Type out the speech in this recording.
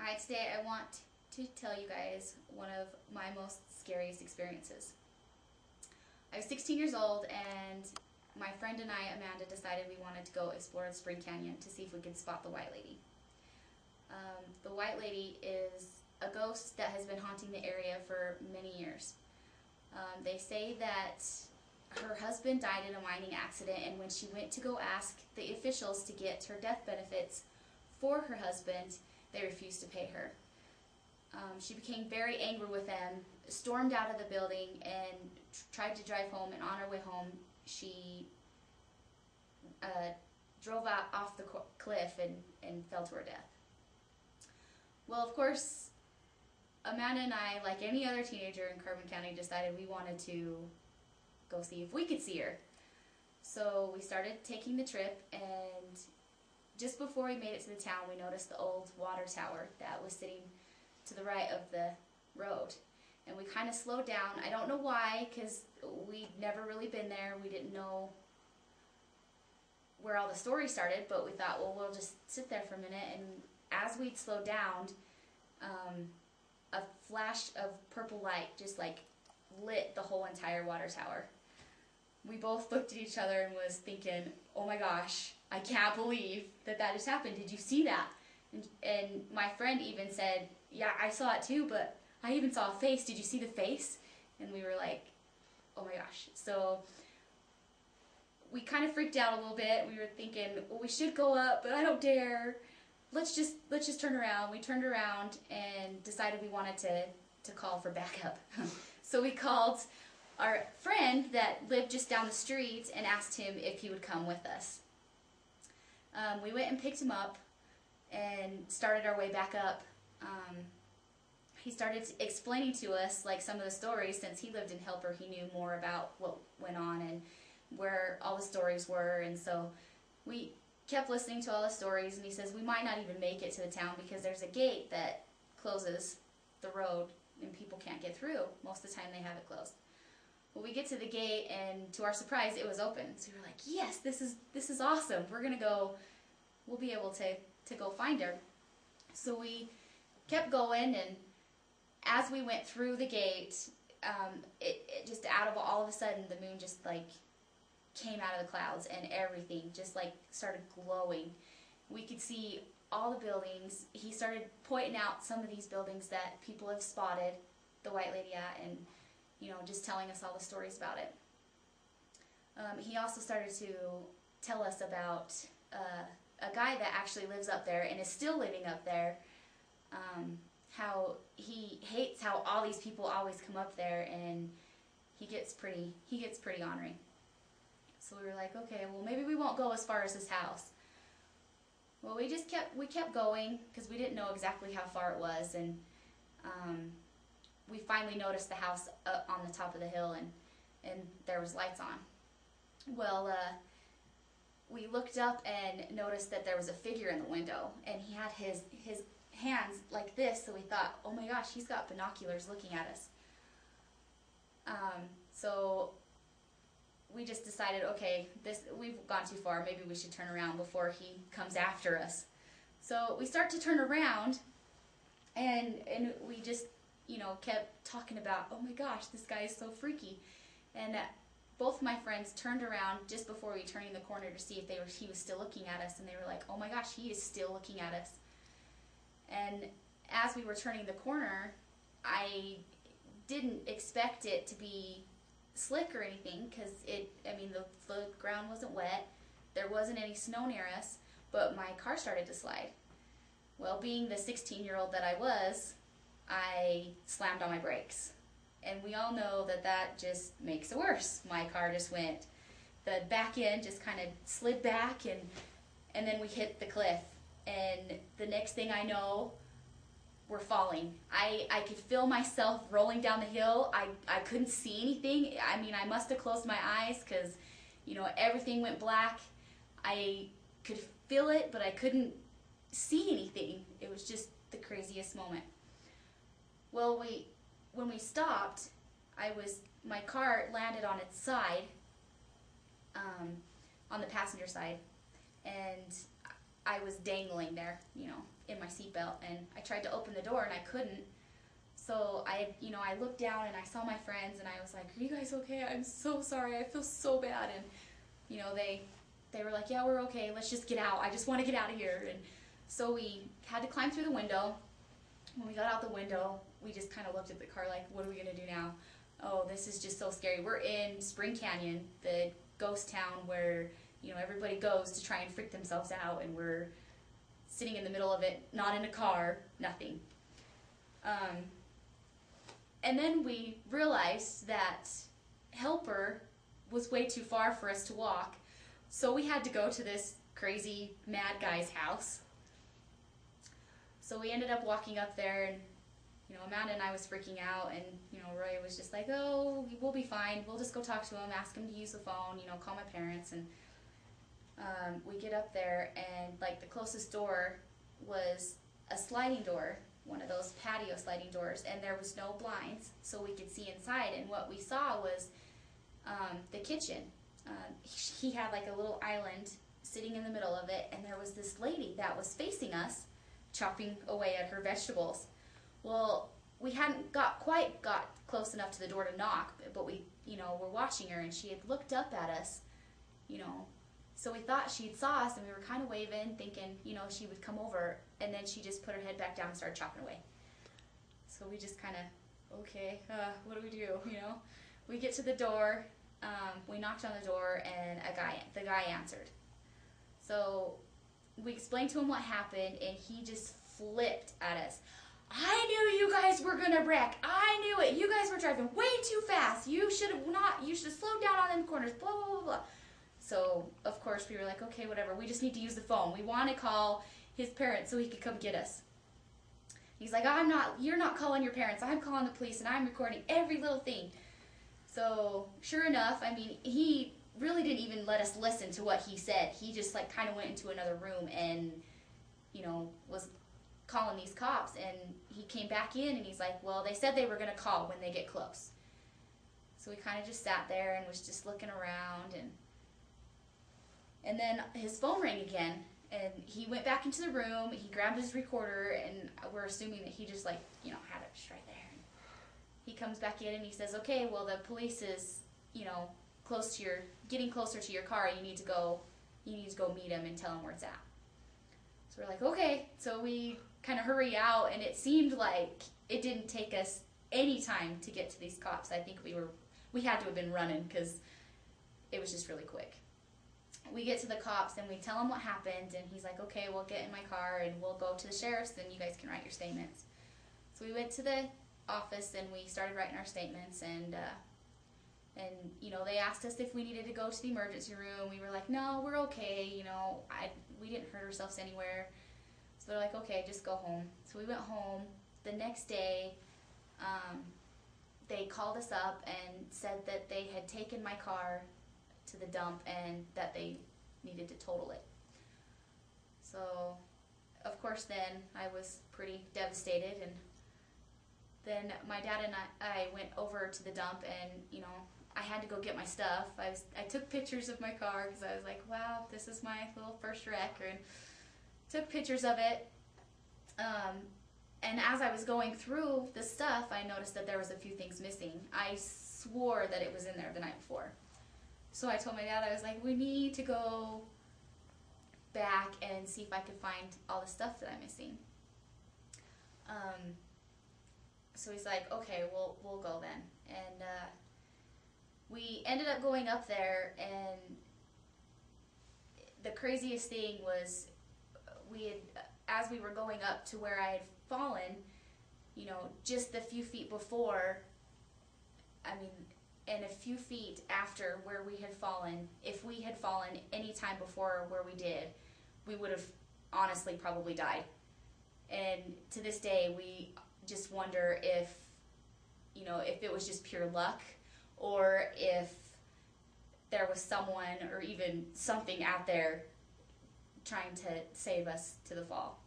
Alright, today I want to tell you guys one of my most scariest experiences. I was 16 years old and my friend and I, Amanda, decided we wanted to go explore the Spring Canyon to see if we could spot the White Lady. The White Lady is a ghost that has been haunting the area for many years. They say that her husband died in a mining accident, and when she went to go ask the officials to get her death benefits for her husband, they refused to pay her. She became very angry with them, stormed out of the building, and tried to drive home, and on her way home she drove out off the cliff and fell to her death. Well, of course, Amanda and I, like any other teenager in Carbon County, decided we wanted to go see if we could see her. So we started taking the trip, and just before we made it to the town, we noticed the old water tower that was sitting to the right of the road. And we kind of slowed down. I don't know why, because we'd never really been there. We didn't know where all the story started, but we thought, well, we'll just sit there for a minute. And as we'd slowed down, a flash of purple light just like lit the whole entire water tower. We both looked at each other and was thinking, oh my gosh, I can't believe that that just happened. Did you see that? And my friend even said, yeah, I saw it too, but I even saw a face. Did you see the face? And we were like, oh my gosh. So we kind of freaked out a little bit. We were thinking, well, we should go up, but I don't dare. Let's just turn around. We turned around and decided we wanted to call for backup. So we called our friend that lived just down the street and asked him if he would come with us. We went and picked him up and started our way back up. He started explaining to us like some of the stories. Since he lived in Helper, he knew more about what went on and where all the stories were, and so we kept listening to all the stories. And he says we might not even make it to the town because there's a gate that closes the road and people can't get through. Most of the time they have it closed. Well, we get to the gate, and to our surprise, it was open. So we were like, yes, this is awesome. We're gonna go. We'll be able to go find her. So we kept going, and as we went through the gate, it just all of a sudden the moon just like came out of the clouds, and everything just like started glowing. We could see all the buildings. He started pointing out some of these buildings that people have spotted the White Lady at, and just telling us all the stories about it. He also started to tell us about a guy that actually lives up there and is still living up there. How he hates how all these people always come up there, and he gets pretty ornery. So we were like, okay, well, maybe we won't go as far as his house. Well, we kept going because we didn't know exactly how far it was, and we finally noticed the house up on the top of the hill, and there was lights on. Well, we looked up and noticed that there was a figure in the window, and he had his hands like this, so we thought, oh my gosh, he's got binoculars looking at us. So we just decided, okay, we've gone too far, maybe we should turn around before he comes after us. So we start to turn around, and we just kept talking about, oh my gosh, this guy is so freaky. And both my friends turned around just before we turning the corner to see if he was still looking at us, and they were like, oh my gosh, he is still looking at us. And as we were turning the corner, I didn't expect it to be slick or anything, because the ground wasn't wet, there wasn't any snow near us, but my car started to slide. Well, being the 16-year-old that I was, I slammed on my brakes. And we all know that just makes it worse. My car just went, the back end just kind of slid back, and then we hit the cliff. And the next thing I know, we're falling. I could feel myself rolling down the hill. I couldn't see anything. I must have closed my eyes because, everything went black. I could feel it, but I couldn't see anything. It was just the craziest moment. Well, when we stopped, my car landed on its side, on the passenger side, and I was dangling there, in my my seatbelt, and I tried to open the door and I couldn't. So I looked down and I saw my friends and I was like, "Are you guys okay? I'm so sorry. I feel so bad." And they were like, "Yeah, we're okay. Let's just get out. I just want to get out of here." And so we had to climb through the window. When we got out the window, we just kind of looked at the car like, "What are we gonna do now? Oh, this is just so scary." We're in Spring Canyon, the ghost town where everybody goes to try and freak themselves out, and we're sitting in the middle of it, not in a car, nothing. And then we realized that Helper was way too far for us to walk, so we had to go to this crazy mad guy's house. So we ended up walking up there, and Amanda and I was freaking out, and Roy was just like, "Oh, we'll be fine. We'll just go talk to him, ask him to use the phone, call my parents." And we get up there, and like the closest door was a sliding door, one of those patio sliding doors, and there was no blinds, so we could see inside. And what we saw was the kitchen. He had like a little island sitting in the middle of it, and there was this lady that was facing us, chopping away at her vegetables. Well, we hadn't quite got close enough to the door to knock, but we, were watching her, and she had looked up at us, so we thought she'd saw us, and we were kind of waving, thinking, she would come over, and then she just put her head back down and started chopping away. So we just kind of, okay, what do we do, We get to the door, we knocked on the door, and the guy answered. So we explained to him what happened, and he just flipped at us. "I knew you guys were gonna wreck. I knew it. You guys were driving way too fast. You should have slowed down on them corners, blah, blah, blah, blah." So, of course, we were like, "Okay, whatever. We just need to use the phone. We want to call his parents so he could come get us." He's like, "You're not calling your parents. I'm calling the police, and I'm recording every little thing." So, sure enough, he really didn't even let us listen to what he said. He just like kind of went into another room and, was calling these cops, and he came back in and he's like, "Well, they said they were going to call when they get close." So we kind of just sat there and was just looking around, and then his phone rang again, and he went back into the room, he grabbed his recorder, and we're assuming that he just like, had it just right there. And he comes back in and he says, "Okay, well, the police is, getting closer to your car. You need to go meet him and tell him where it's at." So we're like, "Okay." So we kind of hurry out, and it seemed like it didn't take us any time to get to these cops. I think we had to have been running because it was just really quick. We get to the cops and we tell him what happened, and he's like, "Okay, we'll get in my car and we'll go to the sheriff's, then you guys can write your statements." So we went to the office and we started writing our statements, and they asked us if we needed to go to the emergency room. We were like, "No, we're okay, we didn't hurt ourselves anywhere." So they're like, "Okay, just go home." So we went home. The next day, they called us up and said that they had taken my car to the dump and that they needed to total it. So, of course, then I was pretty devastated, and then my dad and I went over to the dump, and I had to go get my stuff. I took pictures of my car because I was like, "Wow, this is my little first wreck," and took pictures of it. And as I was going through the stuff, I noticed that there was a few things missing. I swore that it was in there the night before. So I told my dad, I was like, "We need to go back and see if I could find all the stuff that I'm missing." So he's like, "Okay, we'll go then." And we ended up going up there, and the craziest thing was as we were going up to where I had fallen, just the few feet before, and a few feet after where we had fallen, if we had fallen any time before where we did, we would have honestly probably died. And to this day, we just wonder if it was just pure luck, or if there was someone or even something out there trying to save us to the fall.